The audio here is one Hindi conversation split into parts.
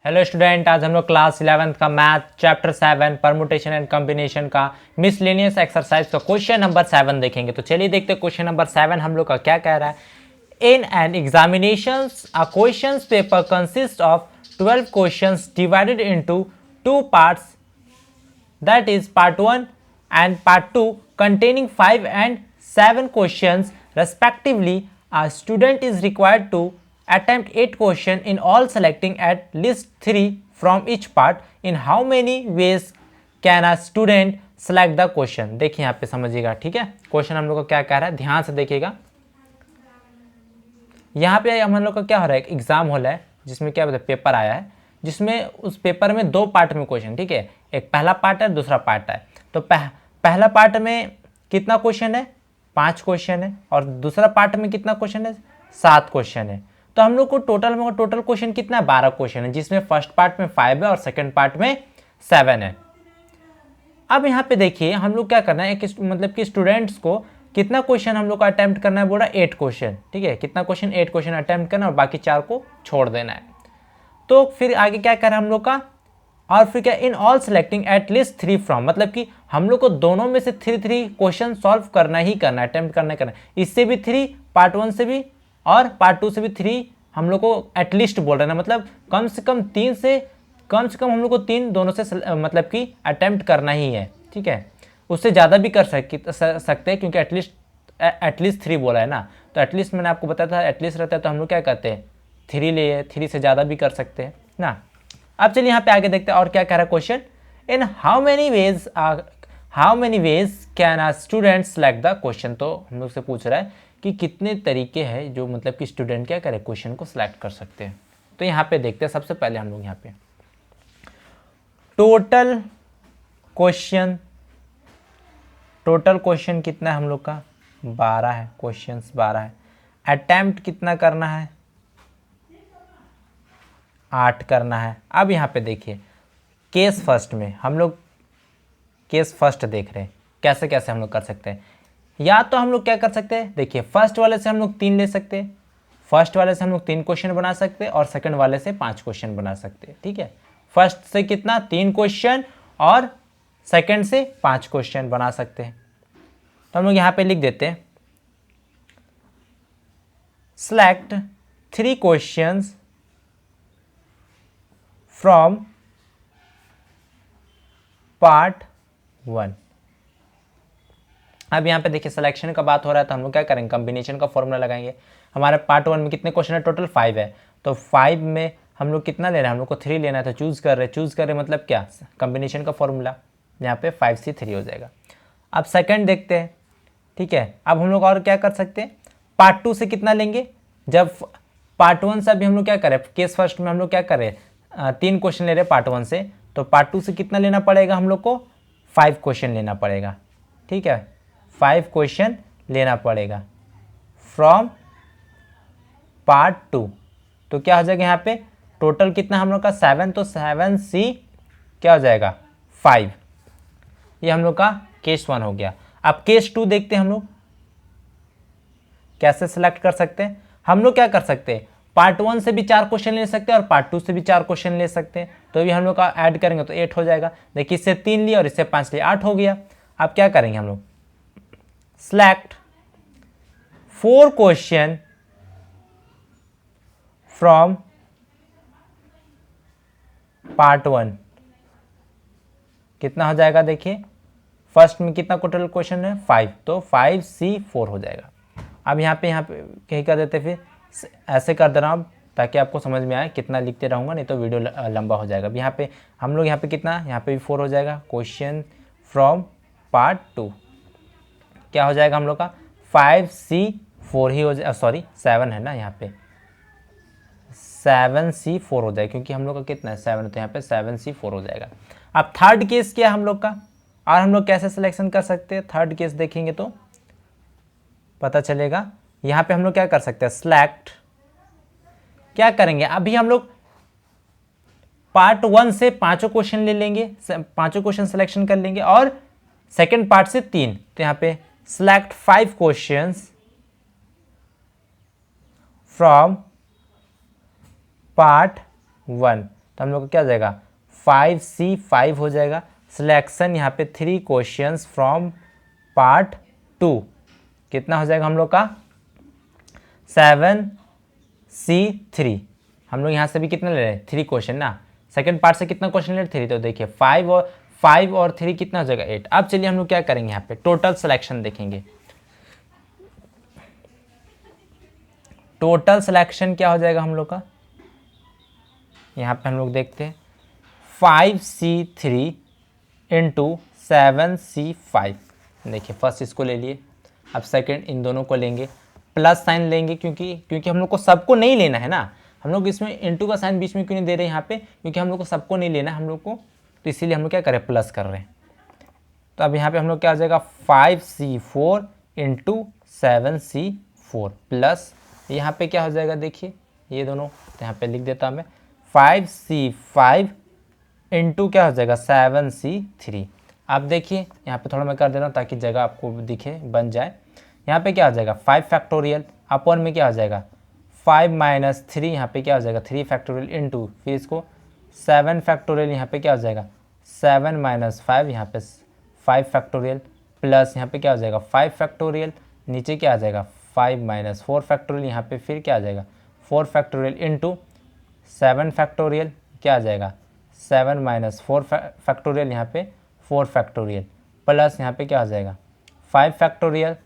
हेलो स्टूडेंट, आज हम लोग क्लास 11th का math chapter 7 permutation and combination का मिसलेनियस एक्सरसाइज का क्वेश्चन नंबर 7 देखेंगे। तो चलिए देखते हैं क्वेश्चन नंबर 7 हम लोग का क्या कह रहा है। In an examinations a questions paper consist of 12 questions divided into two parts, that is part 1 and part 2, containing 5 and 7 questions respectively. A student is required to attempt 8 questions in all, selecting at least 3 from each part. In how many ways can a student select the question? देखिए यहाँ पे समझिएगा, ठीक है। क्वेश्चन हम लोग को क्या कह रहा है, ध्यान से देखिएगा। यहाँ पे हम लोग का क्या हो रहा है, एक एग्जाम हॉल है जिसमें क्या बताए पेपर आया है, जिसमें उस पेपर में दो पार्ट में क्वेश्चन, ठीक है। एक पहला पार्ट है, दूसरा पार्ट है। तो पहला पार्ट में कितना क्वेश्चन है, 5 क्वेश्चन है, और दूसरा पार्ट में कितना क्वेश्चन है, 7 क्वेश्चन है। तो हम लोग को टोटल क्वेश्चन कितना है, 12 क्वेश्चन है, जिसमें फर्स्ट पार्ट में 5 है और सेकेंड पार्ट में 7 है। अब यहाँ पे देखिए हम लोग क्या करना है, एक मतलब कि स्टूडेंट्स को कितना क्वेश्चन हम लोग को अटेम्प्ट करना है, बोला 8 क्वेश्चन, ठीक है। कितना क्वेश्चन, 8 क्वेश्चन अटेम्प्ट करना और बाकी 4 को छोड़ देना है। तो फिर आगे क्या करें हम लोग का, और फिर क्या, in all selecting at least 3 from, मतलब कि हम लोग को दोनों में से 3 क्वेश्चन सॉल्व करना ही करना है, अटेम्प्ट करना। इससे भी 3, पार्ट 1 से भी और पार्ट 2 से भी 3 हम लोग को एटलीस्ट बोल रहे हैं, मतलब कम से कम हम लोग को 3 दोनों से मतलब कि अटेम्प्ट करना ही है, ठीक है। उससे ज़्यादा भी कर सकते हैं, क्योंकि एटलीस्ट 3 बोला है ना। तो एटलीस्ट मैंने आपको बताया था, एटलीस्ट रहता है तो हम लोग क्या कहते हैं, 3 लिए, 3 से ज़्यादा भी कर सकते हैं ना। अब चलिए यहाँ पे आगे देखते हैं और क्या कह रहा है question. In how many ways can a student select the question. तो हम लोग से पूछ रहा है कि कितने तरीके हैं जो मतलब कि स्टूडेंट क्या करे, क्वेश्चन को सिलेक्ट कर सकते हैं। तो यहाँ पे देखते हैं, सबसे पहले हम लोग यहाँ पे टोटल क्वेश्चन कितना है हम लोग का, 12 है, क्वेश्चंस 12 है। अटेम्प्ट कितना करना है, 8 करना है। अब यहाँ पे देखिए केस फर्स्ट में हम लोग केस फर्स्ट देख रहे हैं, कैसे कैसे हम लोग कर सकते हैं। या तो हम लोग क्या कर सकते हैं, देखिए फर्स्ट वाले से हम लोग 3 ले सकते हैं, फर्स्ट वाले से हम लोग 3 क्वेश्चन बना सकते हैं और सेकंड वाले से 5 क्वेश्चन बना सकते हैं, ठीक है। फर्स्ट से कितना, 3 क्वेश्चन, और सेकंड से 5 क्वेश्चन बना सकते हैं। तो हम लोग यहाँ पे लिख देते हैं, सेलेक्ट 3 क्वेश्चंस फ्रॉम पार्ट 1। अब यहाँ पे देखिए सिलेक्शन का बात हो रहा है, तो हम लोग क्या करेंगे, कॉम्बिनेशन का फॉर्मूला लगाएंगे। हमारे पार्ट 1 में कितने क्वेश्चन है, टोटल 5 है। तो 5 में हम लोग कितना लेना है, हम लोग को 3 लेना है। तो चूज़ कर रहे मतलब क्या, कॉम्बिनेशन का फॉर्मूला, यहाँ पे 5C3 हो जाएगा। अब सेकंड देखते हैं, ठीक है। अब हम लोग और क्या कर सकते हैं, पार्ट 2 से कितना लेंगे, जब पार्ट 1 से अभी हम लोग क्या करें, केस फर्स्ट में हम लोग क्या करें, 3 क्वेश्चन ले रहे पार्ट 1 से, तो पार्ट 2 से कितना लेना पड़ेगा हम लोग को, 5 क्वेश्चन लेना पड़ेगा, ठीक है। 5 क्वेश्चन लेना पड़ेगा फ्रॉम पार्ट 2। तो क्या हो जाएगा यहाँ पे, टोटल कितना हम लोग का 7, तो 7C क्या हो जाएगा 5। ये हम लोग का केस 1 हो गया। अब केस 2 देखते हैं हम लोग कैसे सेलेक्ट कर सकते हैं। हम लोग क्या कर सकते हैं, पार्ट 1 से भी 4 क्वेश्चन ले सकते हैं और पार्ट 2 से भी 4 क्वेश्चन ले सकते हैं। तो ये हम लोग का ऐड करेंगे तो 8 हो जाएगा। देखिए इससे 3 लिया और इससे 5 लिया, 8 हो गया। अब क्या करेंगे हम लोग, सेलेक्ट 4 क्वेश्चन फ्रॉम पार्ट 1। कितना हो जाएगा, देखिए फर्स्ट में कितना टोटल क्वेश्चन है, 5, तो 5C4 हो जाएगा। अब यहाँ पे कहीं कर देते, फिर ऐसे कर दे रहा हूँ ताकि आपको समझ में आए, कितना लिखते रहूँगा नहीं तो वीडियो लंबा हो जाएगा। अब यहाँ पे हम लोग यहाँ पे कितना, यहाँ पे भी 4 हो जाएगा, क्वेश्चन फ्रॉम पार्ट 2 क्या हो जाएगा हम लोग का, 5C4 ही हो जाए, सॉरी 7 है ना, यहाँ पे 7C4 हो जाएगा, क्योंकि हम लोग का कितना है 7, तो यहाँ पे 7C4 हो जाएगा। अब थर्ड केस क्या है हम लोग का, और हम लोग कैसे सिलेक्शन कर सकते हैं, थर्ड केस देखेंगे तो पता चलेगा। यहाँ पे हम लोग क्या कर सकते हैं, सिलेक्ट क्या करेंगे, अभी हम लोग पार्ट 1 से 5 क्वेश्चन ले लेंगे, 5 क्वेश्चन सिलेक्शन कर लेंगे, और सेकंड पार्ट से 3। तो यहाँ पे सिलेक्ट 5 क्वेश्चंस फ्रॉम पार्ट 1। तो हम लोग का क्या हो जाएगा 5C5 हो जाएगा। सिलेक्शन यहाँ पे 3 क्वेश्चंस फ्रॉम पार्ट 2 कितना हो जाएगा हम लोग का 7C3। हम लोग यहाँ से भी कितना ले रहे हैं 3 क्वेश्चन ना, सेकंड पार्ट से कितना क्वेश्चन ले रहे 3, तो देखिए 5 और 3 कितना हो जाएगा 8। अब चलिए हम लोग क्या करेंगे यहाँ पे टोटल सिलेक्शन देखेंगे। टोटल सिलेक्शन क्या हो जाएगा हम लोग का, यहाँ पे हम लोग देखते हैं 5C3 इंटू 7C5। देखिए फर्स्ट इसको ले लिए, अब सेकंड इन दोनों को लेंगे, प्लस साइन लेंगे क्योंकि हम लोग को सबको नहीं लेना है ना, हम लोग इसमें इंटू का साइन बीच में क्यों नहीं दे रहे हैं यहाँ पे, क्योंकि हम लोग को सबको नहीं लेना है हम लोग को, तो इसीलिए हम लोग क्या करें प्लस कर रहे हैं। तो अब यहाँ पे हम लोग क्या हो जाएगा 5C4 इंटू 7C4 प्लस यहाँ पे क्या हो जाएगा देखिए ये दोनों, तो यहाँ पे लिख देता हूँ मैं 5C5 इंटू क्या हो जाएगा 7C3। अब देखिए यहाँ पे थोड़ा मैं कर दे रहा हूँ ताकि जगह आपको दिखे बन जाए। यहाँ पे क्या हो जाएगा 5 फैक्टोरियल अपॉन में क्या हो जाएगा 5 माइनस 3, यहाँ पे क्या हो जाएगा 3 फैक्टोरियल इंटू फिर इसको 7 फैक्टोरियल, यहाँ पे क्या हो जाएगा 7 माइनस 5, यहाँ पे 5 फैक्टोरियल प्लस यहाँ पे क्या हो जाएगा 5 फैक्टोरियल, नीचे क्या आ जाएगा 5 माइनस 4 फैक्टोरियल, यहाँ पे फिर क्या आ जाएगा 4 फैक्टोरियल इंटू 7 फैक्टोरियल, क्या आ जाएगा 7 माइनस 4 फैक्टोरियल, यहाँ पे 4 फैक्टोरियल प्लस यहाँ पे क्या आ जाएगा 5 फैक्टोरियल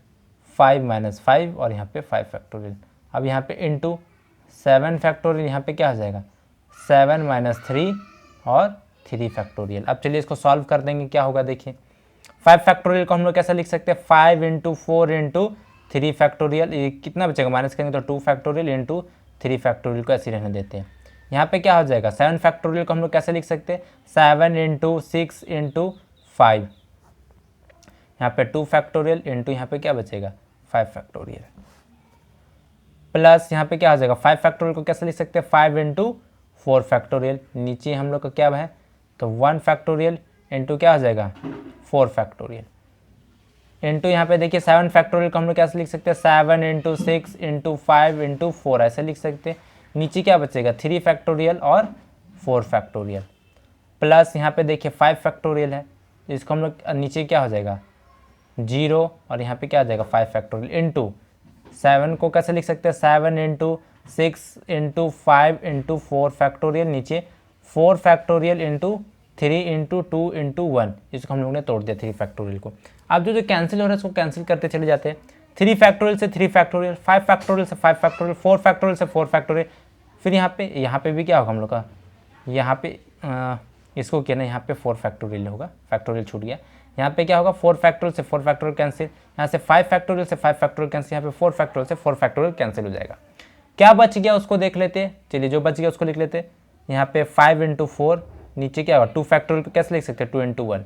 5 माइनस 5 और यहाँ पे 5 फैक्टोरियल। अब यहाँ पे इंटू 7 फैक्टोरियल, यहाँ पे क्या आ जाएगा 7 माइनस 3 और 3 फैक्टोरियल। अब चलिए इसको सॉल्व कर देंगे, क्या होगा देखिए 5 फैक्टोरियल को हम लोग कैसे लिख सकते हैं 5 इंटू 4 इंटू 3 फैक्टोरियल, ये कितना बचेगा माइनस करेंगे तो 2 फैक्टोरियल इंटू 3 फैक्टोरियल को ऐसे रहने देते हैं। यहाँ पे क्या हो जाएगा 7 फैक्टोरियल को हम लोग कैसे लिख सकते हैं 7 इंटू 6 इंटू 5, यहाँ पे 2 फैक्टोरियल इंटू यहाँ पे क्या बचेगा 5 फैक्टोरियल प्लस यहाँ पे क्या हो जाएगा 5 फैक्टोरियल को कैसे लिख सकते हैं 5 इंटू 4 फैक्टोरियल, नीचे हम लोग का क्या है तो 1 फैक्टोरियल इंटू क्या हो जाएगा 4 फैक्टोरियल इंटू यहाँ पे देखिए 7 फैक्टोरियल को हम लोग कैसे लिख सकते हैं 7 इंटू 6 इंटू 5 इंटू 4 ऐसे लिख सकते हैं। नीचे क्या बचेगा 3 फैक्टोरियल और 4 फैक्टोरियल प्लस यहाँ पे देखिए 5 फैक्टोरियल है, इसको हम लोग नीचे क्या हो जाएगा 0 और यहाँ पे क्या आ जाएगा 5 फैक्टोरियल इंटू 7 को कैसे लिख सकते हैं 7 इंटू 6 इंटू 5 इंटू 4 फैक्टोरियल, नीचे 4 फैक्टोरियल इंटू 3 इंटू 2 इंटू 1, इसको हम लोग ने तोड़ दिया 3 फैक्टोरियल को। अब जो कैंसिल हो रहा है उसको कैंसिल करते चले जाते हैं, 3 फैक्टोरियल से 3 फैक्टोरियल, 5 फैक्टोरियल से 5 फैक्टोरियल, 4 फैक्टोरियल से 4 फैक्टोरियल, फिर यहाँ पे भी क्या होगा हम लोग का यहाँ पे इसको क्या ना यहाँ पे 4 फैक्टोरियल होगा, फैक्टोरियल छूट गया, यहाँ पे क्या होगा 4 फैक्टोरियल से 4 फैक्टोरियल कैंसिल, यहाँ से 5 फैक्टोरियल से 5 फैक्टोरियल कैंसिल, यहाँ पे 4 फैक्टोरियल से 4 फैक्टोरियल कैंसिल हो जाएगा। क्या बच गया उसको देख लेते हैं, चलिए जो बच गया उसको लिख लेते हैं। यहाँ पे 5 इंटू 4, नीचे क्या होगा 2 फैक्टोरियल को कैसे लिख सकते हैं 2 इंटू 1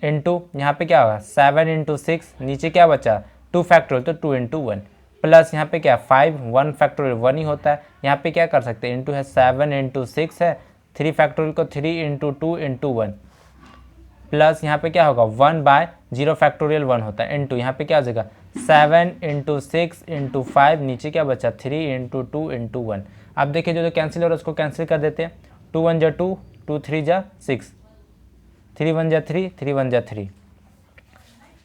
इंटू यहाँ पे क्या होगा 7 इंटू 6, नीचे क्या बचा 2 फैक्टोरियल तो 2 इंटू 1 प्लस यहाँ पे क्या 5 1 फैक्टोरियल 1 ही होता है, यहाँ पे क्या कर सकते हैं इंटू है 7 इंटू 6 है, 3 फैक्टोरियल को 3 इंटू 2 इंटू 1 प्लस यहाँ पे क्या होगा 1 बाय 0 फैक्टोरियल 1 होता है इंटू यहाँ पे क्या हो जाएगा 7 इंटू 6 इंटू 5, नीचे क्या बचा 3 इंटू 2 इंटू 1। अब देखिए जो कैंसिल हो रहा है उसको कैंसिल कर देते हैं, 2 1 जा 2, 2 3 जा 6, 3 1 जा 3, 3 1 जा 3,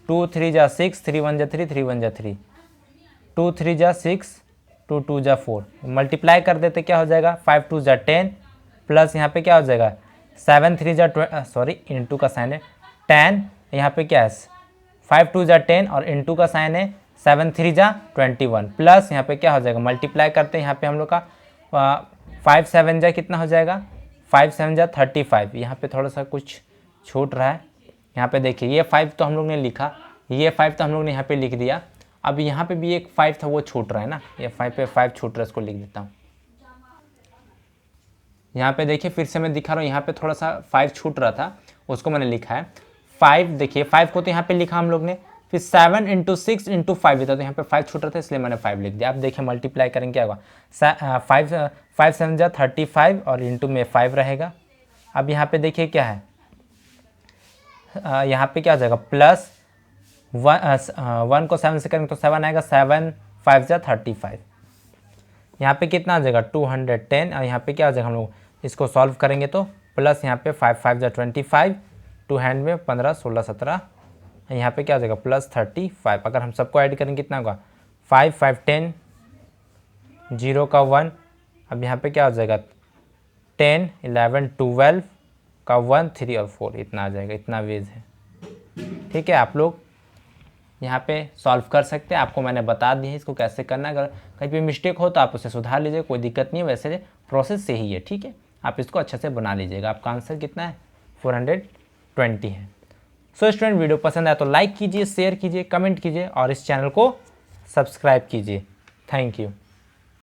2 3 जा 6, 3 1 जा 3, 3 1 जा 3, 2 3 जा 6, 2 2 जा 4, मल्टीप्लाई कर देते क्या हो जाएगा 5 2 जा 10 प्लस यहाँ पे क्या हो जाएगा 7 3 जा सॉरी इंटू का साइन है 10, यहाँ पे क्या है 5 2 जा 10 और इंटू का साइन है 7 3 जा 21 प्लस यहाँ पे क्या हो जाएगा मल्टीप्लाई करते हैं यहाँ पे हम लोग का 5 7 जा कितना हो जाएगा 5 7 जा 35, यहाँ पे थोड़ा सा कुछ छूट रहा है, यहाँ पे देखिए ये 5 तो हम लोग ने लिखा, ये 5 तो हम लोग ने यहाँ पे लिख दिया, अब यहाँ पे भी एक 5 था वो छूट रहा है ना, ये 5 पे 5 छूट रहा है, इसको लिख देता हूँ। यहाँ पे देखिए फिर से मैं दिखा रहा हूँ, यहाँ पे थोड़ा सा 5 छूट रहा था उसको मैंने लिखा है 5, देखिए 5 को तो यहाँ पे लिखा हम लोग ने, फिर 7 इंटू 6 इंटू 5 था तो यहाँ पे 5 छूट रहा था इसलिए मैंने 5 लिख दिया। अब देखिए मल्टीप्लाई करेंगे क्या होगा 5 7 जा 35 और इंटू में 5 रहेगा। अब यहाँ पे देखिए क्या है यहाँ पे क्या हो जाएगा प्लस 1 को 7 से करेंगे तो 7 आएगा, 7 5 जा 35, यहाँ पे कितना आ जाएगा 210 और यहाँ पे क्या हो जाएगा हम लोग इसको सॉल्व करेंगे तो प्लस यहाँ पे 5 5 जा 25, टू हैंड में 15 16 17, यहाँ पे क्या हो जाएगा प्लस 35। अगर हम सबको ऐड करेंगे कितना होगा 5 5 10, 0 का 1, अब यहाँ पे क्या हो जाएगा 10 11 12 का 1 3 और 4, इतना आ जाएगा, इतना वेज है। ठीक है, आप लोग यहाँ पे सॉल्व कर सकते हैं, आपको मैंने बता दिया है इसको कैसे करना है। अगर कहीं पे मिस्टेक हो तो आप उसे सुधार लीजिए, कोई दिक्कत नहीं है, वैसे प्रोसेस सही है। ठीक है, आप इसको अच्छे से बना लीजिएगा। आपका आंसर कितना है 420 है। सो स्टूडेंट, वीडियो पसंद आया तो लाइक कीजिए, शेयर कीजिए, कमेंट कीजिए और इस चैनल को सब्सक्राइब कीजिए। Thank you.